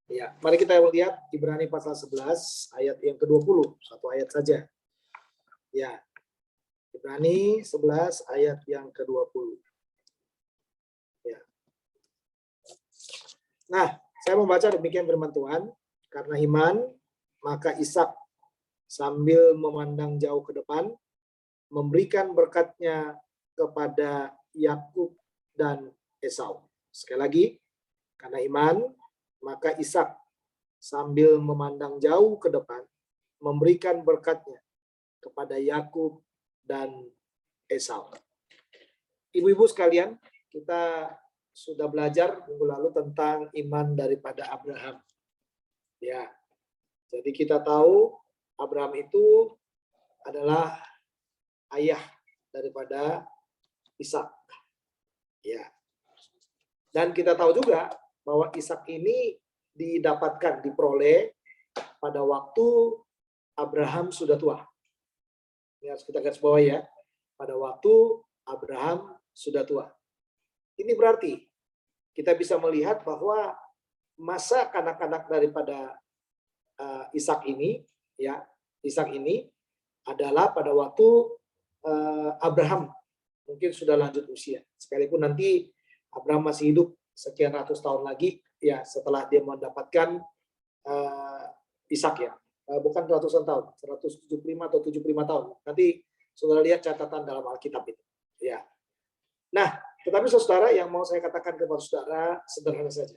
Ya, mari kita lihat Ibrani pasal 11 ayat yang ke-20, satu ayat saja. Ya. Ibrani 11 ayat yang ke-20. Ya. Nah, saya membaca demikian firman Tuhan, karena iman maka Ishak sambil memandang jauh ke depan memberikan berkatnya kepada Yakub dan Esau. Sekali lagi, karena iman maka Ishak sambil memandang jauh ke depan memberikan berkatnya kepada Yakub dan Esau. Ibu-ibu sekalian, kita sudah belajar minggu lalu tentang iman daripada Abraham. Ya, jadi kita tahu Abraham itu adalah ayah daripada Ishak. Ya, dan kita tahu juga bahwa Ishak ini didapatkan, diperoleh pada waktu Abraham sudah tua. Ini harus kita garis bawah ya. Pada waktu Abraham sudah tua. Ini berarti kita bisa melihat bahwa masa kanak-kanak daripada Ishak ini, ya, Ishak ini adalah pada waktu Abraham mungkin sudah lanjut usia. Sekalipun nanti Abraham masih hidup sekian ratus tahun lagi, ya, setelah dia mendapatkan Ishak, ya. Bukan ratusan tahun, 175 atau 75 tahun. Nanti saudara lihat catatan dalam Alkitab itu. Ya. Nah, tetapi saudara, yang mau saya katakan kepada saudara sederhana saja.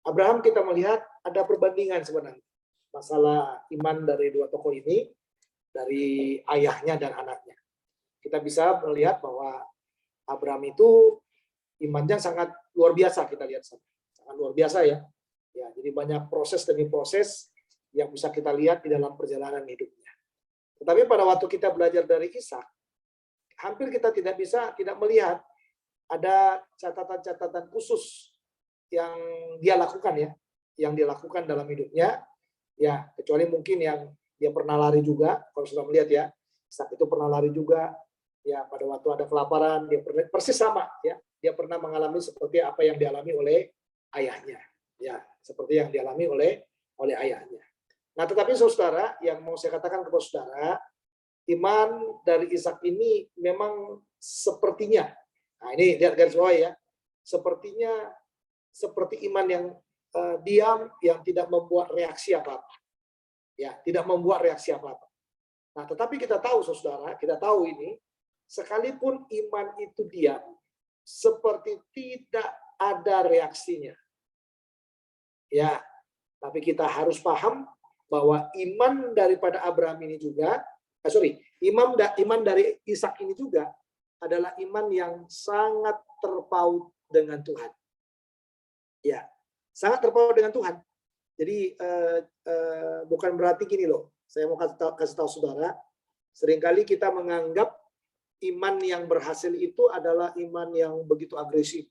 Abraham kita melihat ada perbandingan sebenarnya. Masalah iman dari dua tokoh ini, dari ayahnya dan anaknya. Kita bisa melihat bahwa Abraham itu imannya sangat luar biasa, kita lihat sangat luar biasa ya. Ya, jadi banyak proses demi proses yang bisa kita lihat di dalam perjalanan hidupnya. Tetapi pada waktu kita belajar dari Ishak, hampir kita tidak melihat ada catatan-catatan khusus yang dia lakukan ya, yang dia lakukan dalam hidupnya, ya, kecuali mungkin yang dia pernah lari juga. Kalau sudah melihat ya, Ishak itu pernah lari juga, ya, pada waktu ada kelaparan dia pernah, persis sama ya, dia pernah mengalami seperti apa yang dialami oleh ayahnya, ya, seperti yang dialami oleh ayahnya. Nah, tetapi saudara, yang mau saya katakan kepada saudara, iman dari Ishak ini memang sepertinya, nah ini lihat garis bawah ya, sepertinya seperti iman yang diam, yang tidak membuat reaksi apa-apa, ya, tidak membuat reaksi apa-apa. Nah, tetapi kita tahu saudara, kita tahu ini, sekalipun iman itu diam, seperti tidak ada reaksinya, ya, tapi kita harus paham bahwa iman daripada Abraham ini juga, iman dari Ishak ini juga adalah iman yang sangat terpaut dengan Tuhan. Ya, sangat terpaut dengan Tuhan. Jadi bukan berarti gini loh, saya mau kasih tahu saudara, seringkali kita menganggap iman yang berhasil itu adalah iman yang begitu agresif.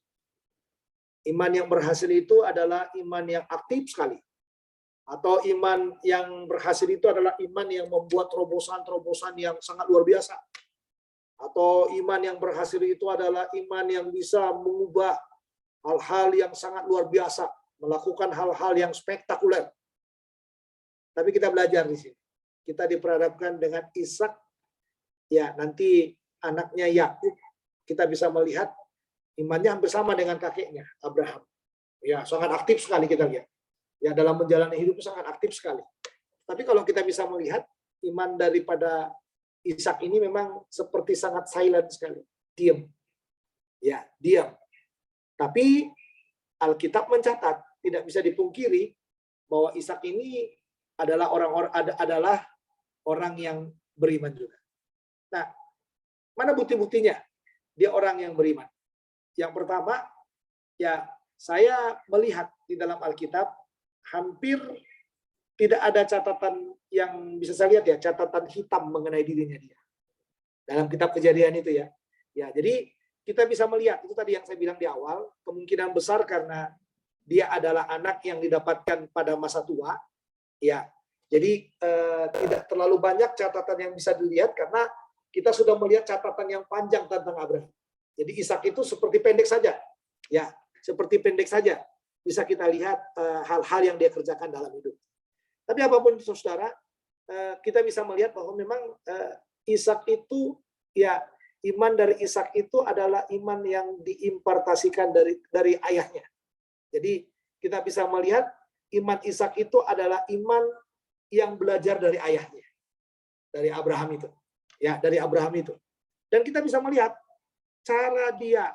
Iman yang berhasil itu adalah iman yang aktif sekali. Atau iman yang berhasil itu adalah iman yang membuat terobosan-terobosan yang sangat luar biasa. Atau iman yang berhasil itu adalah iman yang bisa mengubah hal-hal yang sangat luar biasa, melakukan hal-hal yang spektakuler. Tapi kita belajar di sini. Kita diperhadapkan dengan Ishak, ya, nanti anaknya Yakub, kita bisa melihat imannya hampir sama dengan kakeknya Abraham. Ya, sangat aktif sekali kita lihat. Ya, dalam menjalani hidup itu sangat aktif sekali. Tapi kalau kita bisa melihat iman daripada Ishak ini memang seperti sangat silent sekali, diam. Ya, diam. Tapi Alkitab mencatat, tidak bisa dipungkiri bahwa Ishak ini adalah orang yang beriman juga. Nah, mana bukti-buktinya dia orang yang beriman? Yang pertama, ya, saya melihat di dalam Alkitab hampir tidak ada catatan yang bisa saya lihat ya, catatan hitam mengenai dirinya dia. Dalam kitab Kejadian itu ya. Ya, jadi kita bisa melihat, itu tadi yang saya bilang di awal, kemungkinan besar karena dia adalah anak yang didapatkan pada masa tua, ya. Jadi tidak terlalu banyak catatan yang bisa dilihat karena kita sudah melihat catatan yang panjang tentang Abraham. Jadi Ishak itu seperti pendek saja. Ya, seperti pendek saja. bisa kita lihat hal-hal yang dia kerjakan dalam hidup. Tapi apapun itu, saudara, kita bisa melihat bahwa memang Ishak itu, ya, iman dari Ishak itu adalah iman yang diimpartasikan dari ayahnya. Jadi kita bisa melihat iman Ishak itu adalah iman yang belajar dari ayahnya, dari Abraham itu, ya, dari Abraham itu. Dan kita bisa melihat cara dia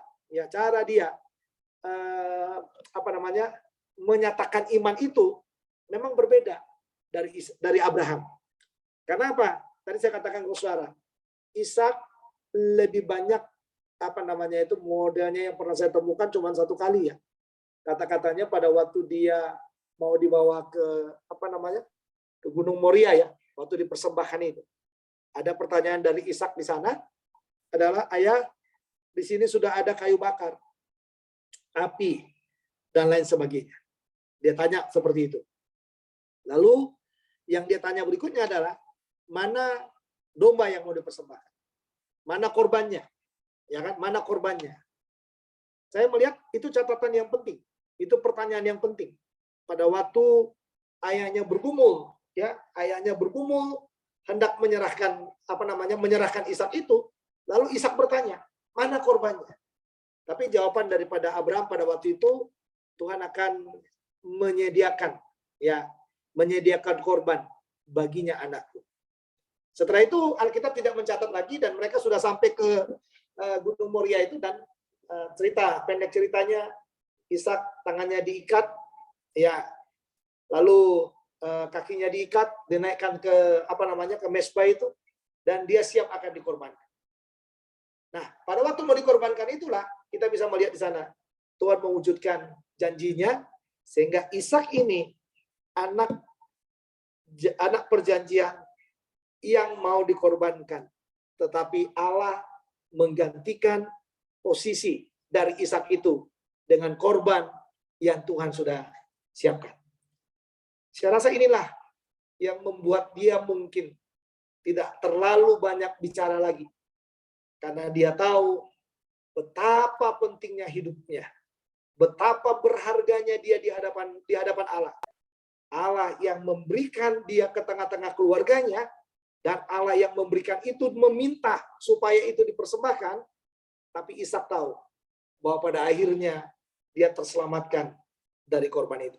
menyatakan iman itu memang berbeda dari Abraham. Karena apa? Tadi saya katakan ke saudara, Ishak lebih banyak modelnya yang pernah saya temukan cuma satu kali, ya. Kata-katanya pada waktu dia mau dibawa ke ke Gunung Moria, ya, waktu dipersembahkan itu. Ada pertanyaan dari Ishak di sana adalah, ayah, di sini sudah ada kayu bakar, api, dan lain sebagainya. Dia tanya seperti itu. Lalu yang dia tanya berikutnya adalah, mana domba yang mau dipersembahkan? Mana korbannya? Ya kan? Mana korbannya? Saya melihat itu catatan yang penting. Itu pertanyaan yang penting. Pada waktu ayahnya bergumul, ya, ayahnya bergumul hendak menyerahkan menyerahkan Ishak itu, lalu Ishak bertanya, mana korbannya? Tapi jawaban daripada Abraham pada waktu itu, Tuhan akan menyediakan korban baginya anakku. Setelah itu Alkitab tidak mencatat lagi dan mereka sudah sampai ke Gunung Moria itu, dan pendek ceritanya, Ishak tangannya diikat, ya, lalu kakinya diikat, dinaikkan ke ke mesbah itu, dan dia siap akan dikorbankan. Nah, pada waktu mau dikorbankan itulah kita bisa melihat di sana Tuhan mewujudkan janjinya, sehingga Ishak ini anak perjanjian yang mau dikorbankan, tetapi Allah menggantikan posisi dari Ishak itu dengan korban yang Tuhan sudah siapkan. Saya rasa inilah yang membuat dia mungkin tidak terlalu banyak bicara lagi, karena dia tahu betapa pentingnya hidupnya, betapa berharganya dia di hadapan Allah. Allah yang memberikan dia ke tengah-tengah keluarganya, dan Allah yang memberikan itu meminta supaya itu dipersembahkan, tapi Ishak tahu bahwa pada akhirnya dia terselamatkan dari korban itu.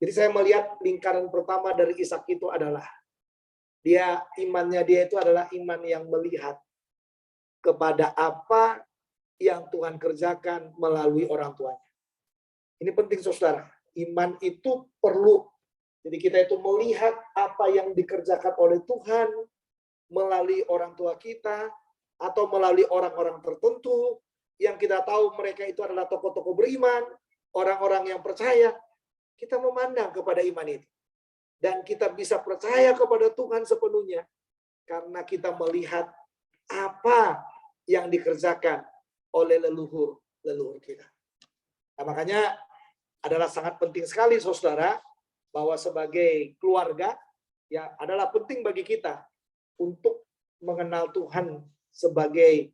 Jadi saya melihat lingkaran pertama dari Ishak itu adalah imannya dia itu adalah iman yang melihat kepada apa yang Tuhan kerjakan melalui orang tuanya. Ini penting, saudara. Iman itu perlu. Jadi kita itu melihat apa yang dikerjakan oleh Tuhan melalui orang tua kita, atau melalui orang-orang tertentu yang kita tahu mereka itu adalah tokoh-tokoh beriman, orang-orang yang percaya. Kita memandang kepada iman itu. Dan kita bisa percaya kepada Tuhan sepenuhnya karena kita melihat apa yang dikerjakan oleh leluhur kita. Nah, makanya adalah sangat penting sekali, saudara, bahwa sebagai keluarga, ya, adalah penting bagi kita untuk mengenal Tuhan sebagai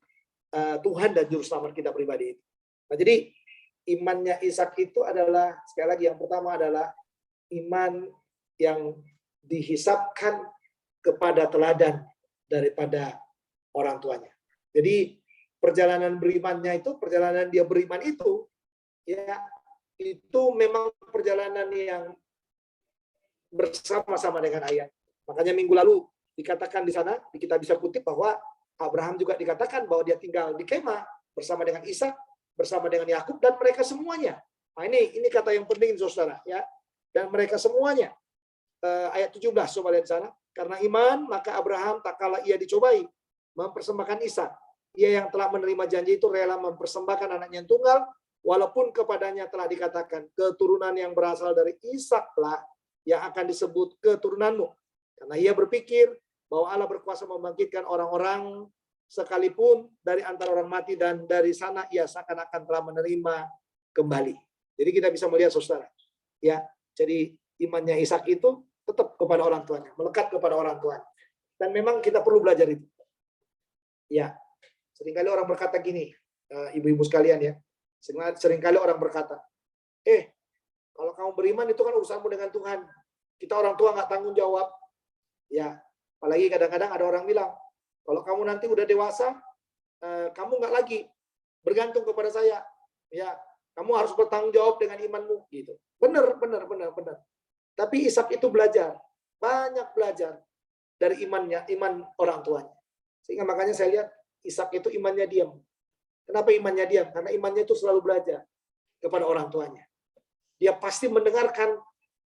Tuhan dan Juru Selamat kita pribadi. Nah, jadi imannya Ishak itu adalah, sekali lagi, yang pertama adalah iman yang dihisapkan kepada teladan daripada orang tuanya. Jadi perjalanan dia beriman itu, ya, itu memang perjalanan yang bersama-sama dengan ayah. Makanya minggu lalu dikatakan di sana, kita bisa kutip bahwa Abraham juga dikatakan bahwa dia tinggal di kemah bersama dengan Ishak, bersama dengan Yakub, dan mereka semuanya. Nah, ini kata yang penting, saudara, ya. Dan mereka semuanya, ayat 17, coba lihat di sana. Karena iman, maka Abraham tak kala ia dicobai mempersembahkan Ishak. Ia yang telah menerima janji itu rela mempersembahkan anaknya yang tunggal, walaupun kepadanya telah dikatakan, keturunan yang berasal dari Ishaklah yang akan disebut keturunanmu. Karena ia berpikir bahwa Allah berkuasa membangkitkan orang-orang sekalipun dari antara orang mati, dan dari sana ia seakan-akan telah menerima kembali. Jadi kita bisa melihat, saudara, ya, jadi imannya Ishak itu tetap kepada orang tuanya, melekat kepada orang tuanya. Dan memang kita perlu belajar itu. Ya, seringkali orang berkata gini, ibu-ibu sekalian, ya, seringkali orang berkata, Kalau kamu beriman itu kan urusanmu dengan Tuhan. Kita orang tua nggak tanggung jawab. Ya, apalagi kadang-kadang ada orang bilang, kalau kamu nanti udah dewasa, kamu nggak lagi bergantung kepada saya. Ya, kamu harus bertanggung jawab dengan imanmu gitu. Benar. Tapi Ishak itu banyak belajar dari iman orang tuanya. Sehingga makanya saya lihat Ishak itu imannya diam. Kenapa imannya diam? Karena imannya itu selalu belajar kepada orang tuanya. Dia pasti mendengarkan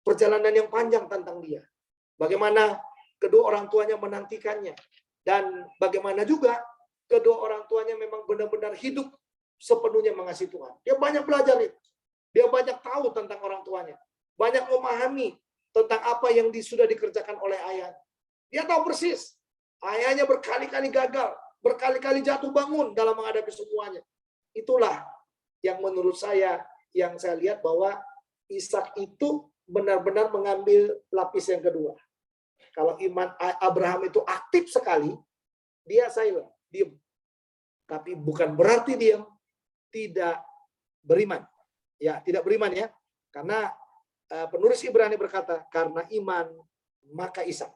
perjalanan yang panjang tentang dia. Bagaimana kedua orang tuanya menantikannya. Dan bagaimana juga kedua orang tuanya memang benar-benar hidup sepenuhnya mengasihi Tuhan. Dia banyak belajar itu. Dia banyak tahu tentang orang tuanya. Banyak memahami tentang apa yang sudah dikerjakan oleh ayahnya. Dia tahu persis. Ayahnya berkali-kali gagal. Berkali-kali jatuh bangun dalam menghadapi semuanya. Itulah yang menurut saya, yang saya lihat bahwa Ishak itu benar-benar mengambil lapis yang kedua. Kalau iman Abraham itu aktif sekali, dia silent, diam. Tapi bukan berarti dia tidak beriman. Ya, tidak beriman ya. Karena penulis Ibrani berkata, karena iman maka Ishak.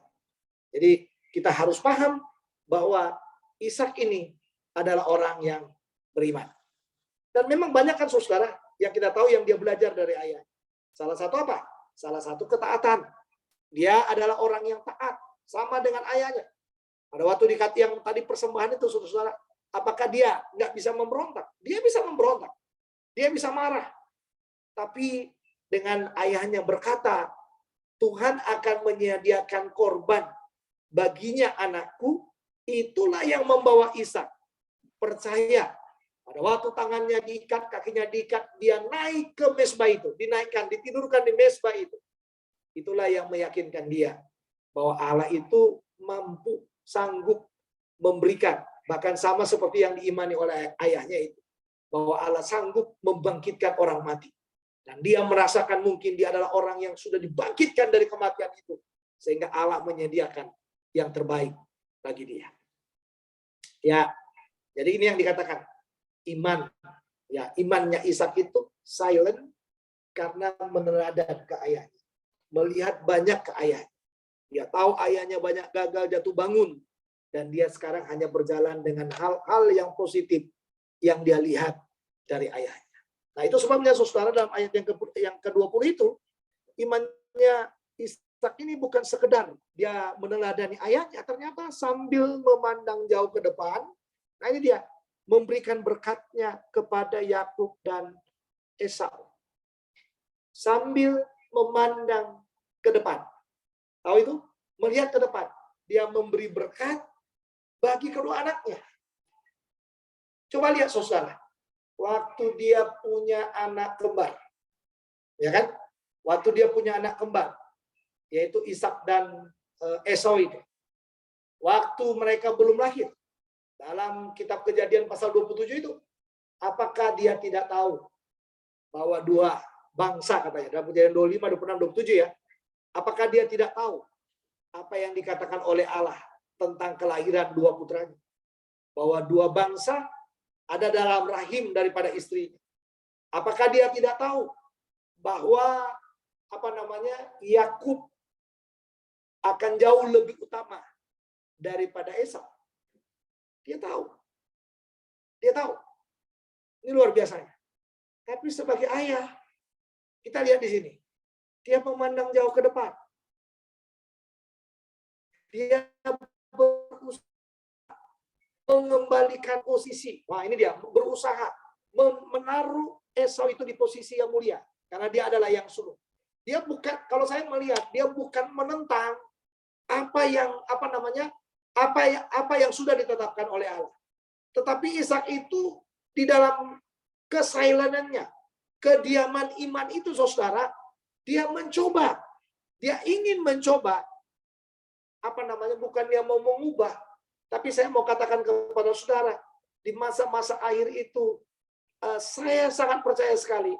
Jadi kita harus paham bahwa Ishak ini adalah orang yang beriman. Dan memang banyak kan saudara yang kita tahu yang dia belajar dari ayah. Salah satu apa? Salah satu ketaatan. Dia adalah orang yang taat, sama dengan ayahnya. Pada waktu yang tadi persembahan itu, saudara, apakah dia nggak bisa memberontak? Dia bisa memberontak. Dia bisa marah. Tapi dengan ayahnya berkata, Tuhan akan menyediakan korban baginya anakku, itulah yang membawa Ishak percaya. Pada waktu tangannya diikat, kakinya diikat, dia naik ke mezbah itu, dinaikkan, ditidurkan di mezbah itu. Itulah yang meyakinkan dia bahwa Allah itu mampu, sanggup memberikan, bahkan sama seperti yang diimani oleh ayahnya itu, bahwa Allah sanggup membangkitkan orang mati. Dan dia merasakan mungkin dia adalah orang yang sudah dibangkitkan dari kematian itu, sehingga Allah menyediakan yang terbaik bagi dia. Ya, jadi ini yang dikatakan iman. Ya, imannya Ishak itu silent karena meneladani ke ayahnya, melihat banyak ke ayahnya. Dia tahu ayahnya banyak gagal jatuh bangun, dan dia sekarang hanya berjalan dengan hal-hal yang positif yang dia lihat dari ayahnya. Nah, itu sebabnya saudara dalam ayat yang ke-20 itu, imannya Ishak ini bukan sekedar dia meneladani ayahnya, ternyata sambil memandang jauh ke depan. Nah, ini dia memberikan berkatnya kepada Yakub dan Esau. Sambil memandang ke depan. Tahu itu? Melihat ke depan. Dia memberi berkat bagi kedua anaknya. Coba lihat saudara. Waktu dia punya anak kembar. Ya kan? Waktu dia punya anak kembar. Yaitu Ishak dan Esau itu. Waktu mereka belum lahir. Dalam kitab Kejadian pasal 27 itu. Apakah dia tidak tahu bahwa dua bangsa katanya. Dalam Kejadian 25, 26, 27 ya. Apakah dia tidak tahu apa yang dikatakan oleh Allah tentang kelahiran dua putranya? Bahwa dua bangsa ada dalam rahim daripada istrinya. Apakah dia tidak tahu bahwa Yakub akan jauh lebih utama daripada Esau? Dia tahu. Dia tahu. Ini luar biasanya. Tapi sebagai ayah, kita lihat di sini. Dia memandang jauh ke depan. Dia berusaha mengembalikan posisi. Wah, ini dia berusaha menaruh Esau itu di posisi yang mulia, karena dia adalah yang sulung. Dia bukan, kalau saya melihat, dia bukan menentang apa yang sudah ditetapkan oleh Allah. Tetapi Ishak itu di dalam kesilenannya, kediaman iman itu, saudara, dia mencoba, dia ingin mencoba, bukan dia mau mengubah, tapi saya mau katakan kepada saudara, di masa-masa akhir itu, saya sangat percaya sekali,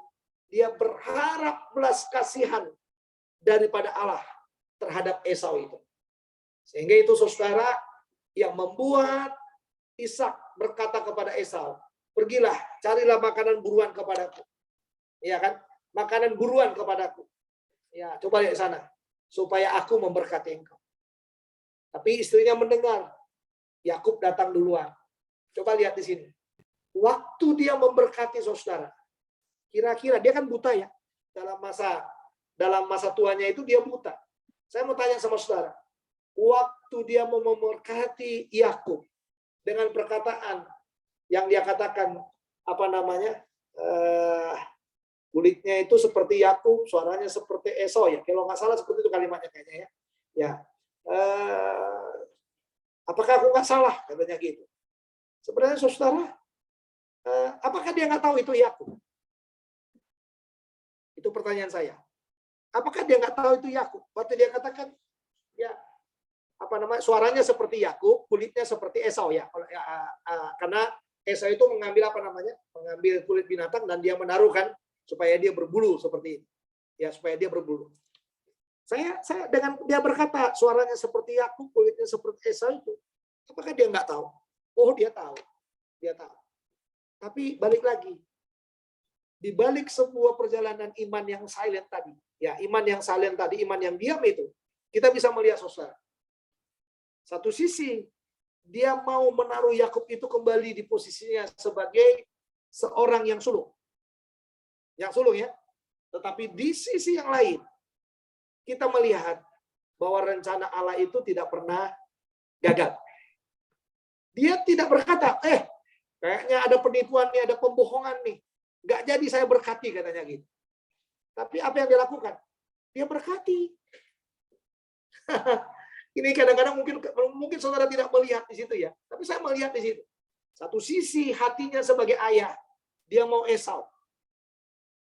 dia berharap belas kasihan daripada Allah terhadap Esau itu. Sehingga itu saudara yang membuat Ishak berkata kepada Esau, pergilah, carilah makanan buruan kepadaku. Iya kan? makanan buruan kepadaku. Ya, coba lihat sana. Supaya aku memberkati engkau. Tapi istrinya mendengar. Yakub datang duluan. Coba lihat di sini. Waktu dia memberkati saudara. Kira-kira dia kan buta ya. Dalam masa tuanya itu dia buta. Saya mau tanya sama saudara. Waktu dia mau memberkati Yakub dengan perkataan yang dia katakan apa namanya? Kulitnya itu seperti Yakub, suaranya seperti Esau ya. Kalau nggak salah seperti itu kalimatnya kayaknya ya. Ya, apakah aku nggak salah katanya gitu. Sebenarnya saudara, apakah dia nggak tahu itu Yakub? Itu pertanyaan saya. Apakah dia nggak tahu itu Yakub? Waktu dia katakan, ya apa namanya, suaranya seperti Yakub, kulitnya seperti Esau ya. Karena Esau itu mengambil apa namanya, mengambil kulit binatang dan dia menaruhkan supaya dia berbulu seperti ini. Ya, supaya dia berbulu. Saya dengan dia berkata suaranya seperti Yakub, kulitnya seperti Esau itu, apakah dia nggak tahu? Oh, dia tahu. Dia tahu. Tapi balik lagi. Di balik sebuah perjalanan iman yang silent tadi, ya, iman yang silent tadi, iman yang diam itu, kita bisa melihat saudara. Satu sisi dia mau menaruh Yakub itu kembali di posisinya sebagai seorang yang sulung. Yang sulung ya. Tetapi di sisi yang lain, kita melihat bahwa rencana Allah itu tidak pernah gagal. Dia tidak berkata, kayaknya ada penipuan nih, ada pembohongan nih. Nggak jadi saya berkati, katanya gitu. Tapi apa yang dia lakukan? Dia berkati. Ini kadang-kadang mungkin saudara tidak melihat di situ ya. Tapi saya melihat di situ. Satu sisi hatinya sebagai ayah, dia mau Esau.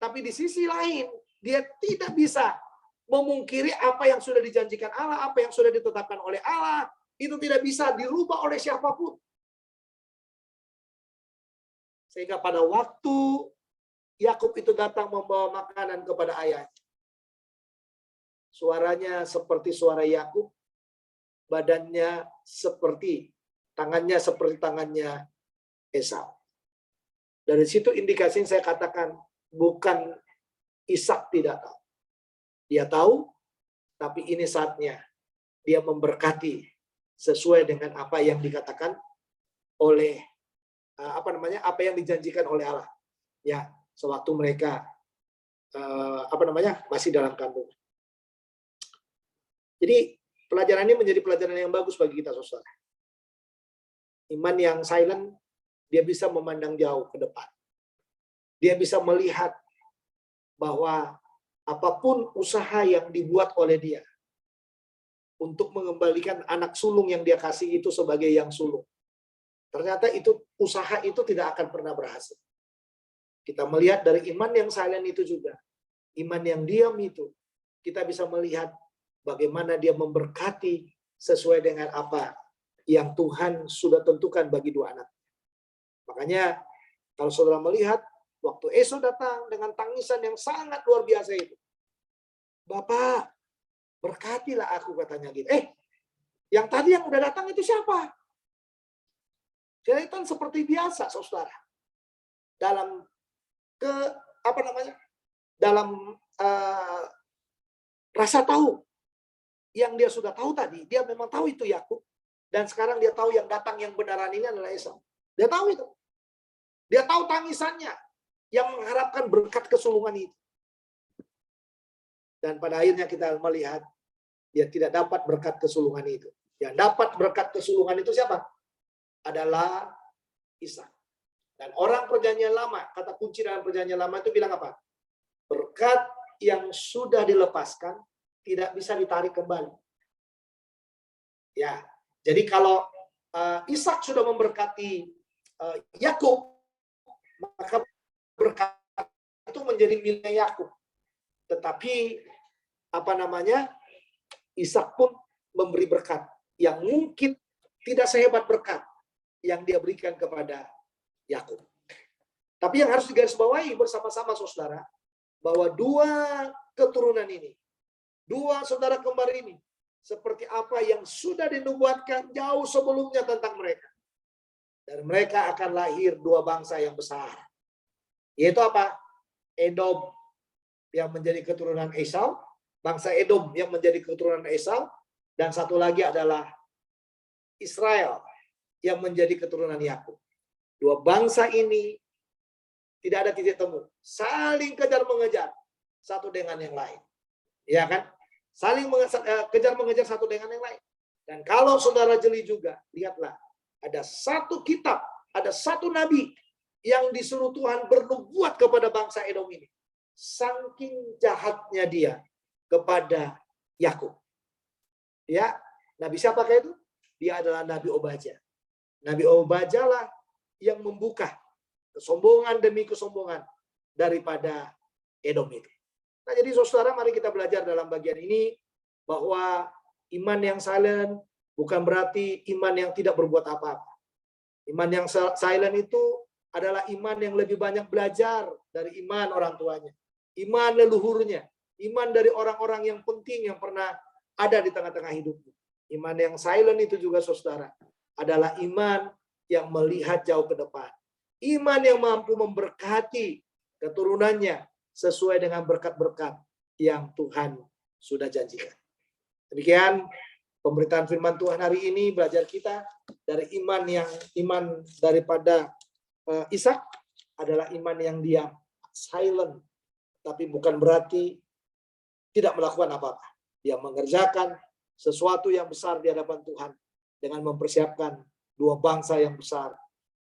Tapi di sisi lain, dia tidak bisa memungkiri apa yang sudah dijanjikan Allah, apa yang sudah ditetapkan oleh Allah. Itu tidak bisa dirubah oleh siapapun. Sehingga pada waktu Yakub itu datang membawa makanan kepada ayahnya, suaranya seperti suara Yakub, badannya seperti, tangannya seperti tangannya Esau. Dari situ indikasinya saya katakan, bukan Ishak tidak tahu. Dia tahu, tapi ini saatnya dia memberkati sesuai dengan apa yang dikatakan oleh apa yang dijanjikan oleh Allah. Ya, sewaktu mereka masih dalam kandungan. Jadi pelajaran ini menjadi pelajaran yang bagus bagi kita, saudara. Iman yang silent, dia bisa memandang jauh ke depan. Dia bisa melihat bahwa apapun usaha yang dibuat oleh dia untuk mengembalikan anak sulung yang dia kasih itu sebagai yang sulung, ternyata usaha itu tidak akan pernah berhasil. Kita melihat dari iman yang silent itu juga, iman yang diam itu, kita bisa melihat bagaimana dia memberkati sesuai dengan apa yang Tuhan sudah tentukan bagi dua anak. Makanya kalau saudara melihat waktu Esau datang dengan tangisan yang sangat luar biasa itu, Bapak, berkatilah aku, katanya gitu. Yang tadi yang udah datang itu siapa? Kelihatan seperti biasa, saudara. Dalam dalam rasa tahu yang dia sudah tahu tadi, dia memang tahu itu Yakub, dan sekarang dia tahu yang datang yang benaran ini adalah Esau. Dia tahu itu. Dia tahu tangisannya yang mengharapkan berkat kesulungan itu. Dan pada akhirnya kita melihat dia tidak dapat berkat kesulungan itu. Yang dapat berkat kesulungan itu siapa? Adalah Ishak. Dan orang perjanjian lama, kata kunci dalam perjanjian lama itu bilang apa? Berkat yang sudah dilepaskan tidak bisa ditarik kembali. Ya, jadi kalau Ishak sudah memberkati Yakub, maka berkat itu menjadi milik Yakub. Tetapi Ishak pun memberi berkat yang mungkin tidak sehebat berkat yang dia berikan kepada Yakub. Tapi yang harus digarisbawahi bersama-sama, saudara, bahwa dua keturunan ini, dua saudara kembar ini, seperti apa yang sudah dinubuatkan jauh sebelumnya tentang mereka. Dan mereka akan lahir dua bangsa yang besar. Yaitu apa? Edom yang menjadi keturunan Esau, bangsa Edom yang menjadi keturunan Esau, dan satu lagi adalah Israel yang menjadi keturunan Yakub. Dua bangsa ini tidak ada titik temu, saling kejar-mengejar satu dengan yang lain. Ya kan? Saling kejar-mengejar satu dengan yang lain. Dan kalau saudara jeli juga, lihatlah, ada satu kitab, ada satu nabi yang disuruh Tuhan bernubuat kepada bangsa Edom ini. Saking jahatnya dia kepada Yakub. Ya, nabi siapakah itu? Dia adalah Nabi Obadja. Nabi Obadja lah yang membuka kesombongan demi kesombongan daripada Edom itu. Nah, jadi saudara, mari kita belajar dalam bagian ini bahwa iman yang silent bukan berarti iman yang tidak berbuat apa-apa. Iman yang silent itu adalah iman yang lebih banyak belajar dari iman orang tuanya, iman leluhurnya, iman dari orang-orang yang penting yang pernah ada di tengah-tengah hidupnya. Iman yang silent itu juga, saudara, adalah iman yang melihat jauh ke depan. Iman yang mampu memberkati keturunannya sesuai dengan berkat-berkat yang Tuhan sudah janjikan. Demikian pemberitaan firman Tuhan hari ini, belajar kita dari iman daripada Ishak adalah iman yang diam, silent, tapi bukan berarti tidak melakukan apa-apa. Dia mengerjakan sesuatu yang besar di hadapan Tuhan dengan mempersiapkan dua bangsa yang besar,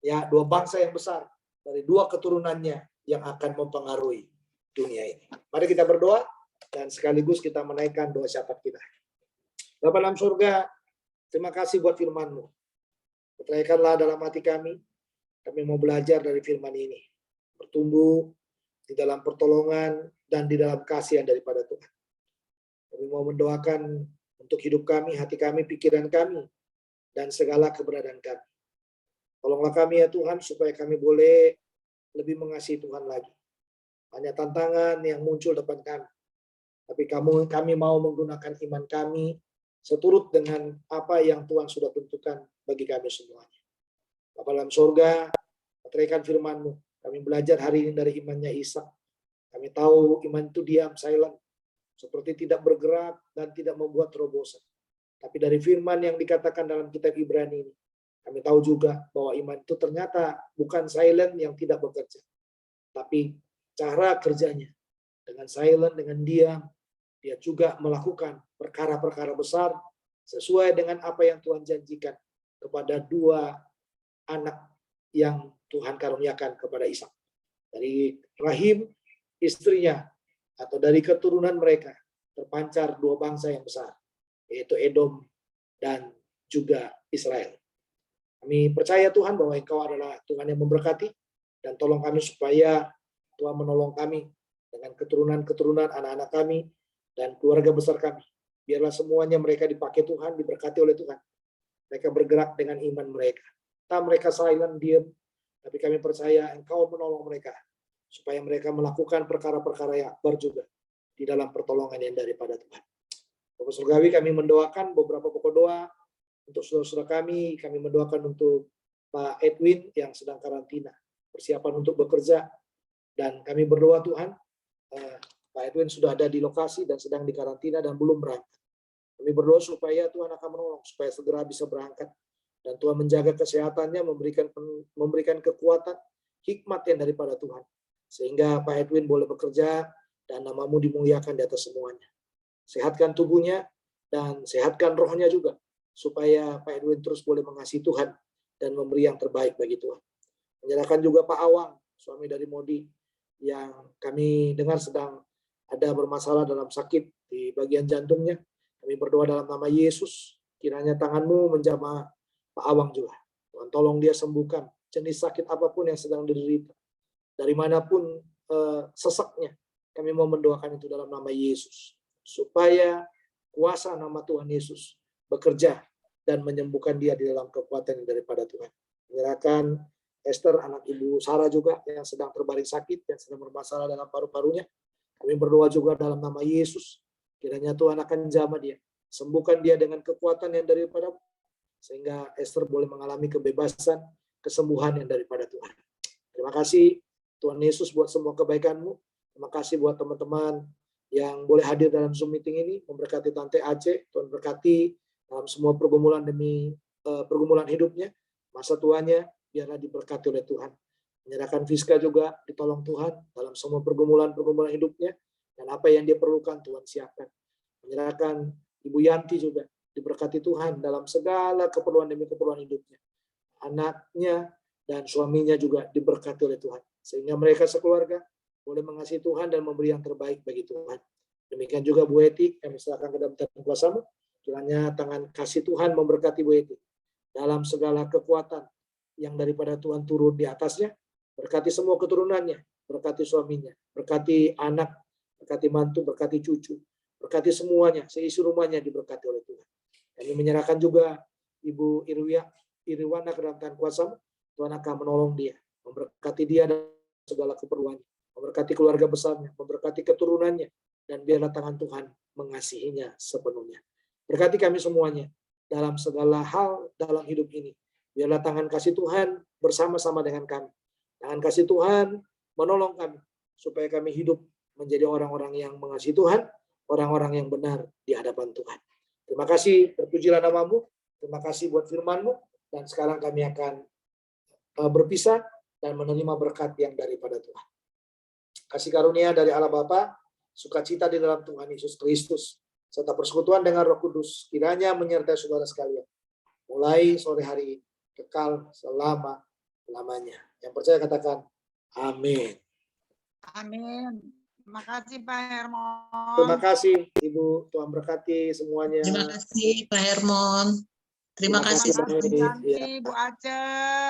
ya, dua bangsa yang besar dari dua keturunannya yang akan mempengaruhi dunia ini. Mari kita berdoa dan sekaligus kita menaikkan doa syafaat kita. Bapa dalam surga, terima kasih buat firman-Mu. Petraikanlah dalam hati kami mau belajar dari firman ini. Bertumbuh di dalam pertolongan dan di dalam kasih daripada Tuhan. Kami mau mendoakan untuk hidup kami, hati kami, pikiran kami, dan segala keberadaan kami. Tolonglah kami ya Tuhan, supaya kami boleh lebih mengasihi Tuhan lagi. Hanya tantangan yang muncul depan kami. Tapi kami mau menggunakan iman kami seturut dengan apa yang Tuhan sudah tentukan bagi kami semuanya. Bapa dalam surga, petraikan firman-Mu. Kami belajar hari ini dari imannya Ishak. Kami tahu iman itu diam, silent. Seperti tidak bergerak dan tidak membuat terobosan. Tapi dari firman yang dikatakan dalam kitab Ibrani ini, kami tahu juga bahwa iman itu ternyata bukan silent yang tidak bekerja. Tapi cara kerjanya dengan silent, dengan diam, dia juga melakukan perkara-perkara besar sesuai dengan apa yang Tuhan janjikan kepada dua anak yang Tuhan karuniakan kepada Ishak. Dari rahim istrinya atau dari keturunan mereka terpancar dua bangsa yang besar, yaitu Edom dan juga Israel. Kami percaya Tuhan bahwa Engkau adalah Tuhan yang memberkati, dan tolong kami supaya Tuhan menolong kami dengan keturunan-keturunan anak-anak kami dan keluarga besar kami. Biarlah semuanya mereka dipakai Tuhan, diberkati oleh Tuhan. Mereka bergerak dengan iman mereka. Tak mereka silent, diam, tapi kami percaya Engkau menolong mereka supaya mereka melakukan perkara-perkara yang akbar juga di dalam pertolongan yang daripada Tuhan. Bapak Surgawi, kami mendoakan beberapa pokok doa untuk saudara-saudara kami. Kami mendoakan untuk Pak Edwin yang sedang karantina, persiapan untuk bekerja. Dan kami berdoa Tuhan, Pak Edwin sudah ada di lokasi dan sedang dikarantina dan belum berangkat. Kami berdoa supaya Tuhan akan menolong, supaya segera bisa berangkat. Dan Tuhan menjaga kesehatannya, memberikan kekuatan, hikmat yang daripada Tuhan. Sehingga Pak Edwin boleh bekerja dan nama-Mu dimuliakan di atas semuanya. Sehatkan tubuhnya dan sehatkan rohnya juga, supaya Pak Edwin terus boleh mengasihi Tuhan dan memberi yang terbaik bagi Tuhan. Menyerahkan juga Pak Awang, suami dari Modi, yang kami dengar sedang ada bermasalah dalam sakit di bagian jantungnya. Kami berdoa dalam nama Yesus, kiranya tangan-Mu menjamah Pak Awang juga. Tuhan tolong dia sembuhkan jenis sakit apapun yang sedang diderita. Dari manapun sesaknya, kami mau mendoakan itu dalam nama Yesus. Supaya kuasa nama Tuhan Yesus bekerja dan menyembuhkan dia di dalam kekuatan daripada Tuhan. Menyerahkan Esther, anak Ibu Sarah juga yang sedang terbaring sakit, yang sedang bermasalah dalam paru-parunya. Kami berdoa juga dalam nama Yesus. Kiranya Tuhan akan jamah dia. Sembuhkan dia dengan kekuatan yang daripada, sehingga Esther boleh mengalami kebebasan, kesembuhan yang daripada Tuhan. Terima kasih Tuhan Yesus buat semua kebaikan-Mu. Terima kasih buat teman-teman yang boleh hadir dalam Zoom meeting ini. Memberkati Tante Aceh, Tuhan berkati dalam semua pergumulan demi pergumulan hidupnya, masa tuanya, biarlah diberkati oleh Tuhan. Menyerahkan Fiska juga ditolong Tuhan dalam semua pergumulan hidupnya, dan apa yang dia perlukan Tuhan siapkan. Menyerahkan Ibu Yanti juga diberkati Tuhan dalam segala keperluan demi keperluan hidupnya. Anaknya dan suaminya juga diberkati oleh Tuhan, sehingga mereka sekeluarga boleh mengasihi Tuhan dan memberi yang terbaik bagi Tuhan. Demikian juga Bu Eti, kami serahkan ke dalam tangan kuasa-Mu. Kiranya tangan kasih Tuhan memberkati Bu Eti dalam segala kekuatan yang daripada Tuhan turun di atasnya. Berkati semua keturunannya, berkati suaminya, berkati anak, berkati mantu, berkati cucu, berkati semuanya, seisi rumahnya diberkati oleh Tuhan. Kami menyerahkan juga Ibu Iriwana ke dalam tangan kuasa-Mu. Tuhan akan menolong dia, memberkati dia dan segala keperluannya, memberkati keluarga besarnya, memberkati keturunannya, dan biarlah tangan Tuhan mengasihinya sepenuhnya. Berkati kami semuanya dalam segala hal dalam hidup ini. Biarlah tangan kasih Tuhan bersama-sama dengan kami. Tangan kasih Tuhan menolong kami supaya kami hidup menjadi orang-orang yang mengasihi Tuhan, orang-orang yang benar di hadapan Tuhan. Terima kasih, terpujilah nama-Mu. Terima kasih buat firman-Mu. Dan sekarang kami akan berpisah dan menerima berkat yang daripada Tuhan. Kasih karunia dari Allah Bapa, sukacita di dalam Tuhan Yesus Kristus, serta persekutuan dengan Roh Kudus kiranya menyertai saudara sekalian, mulai sore hari ini, kekal selama-lamanya. Yang percaya katakan amin. Amin. Terima kasih Pak Hermon. Terima kasih Ibu, Tuhan berkati semuanya. Terima kasih Pak Hermon. Terima kasih Terima kasih, Terima kasih Baik. Bu Aceh.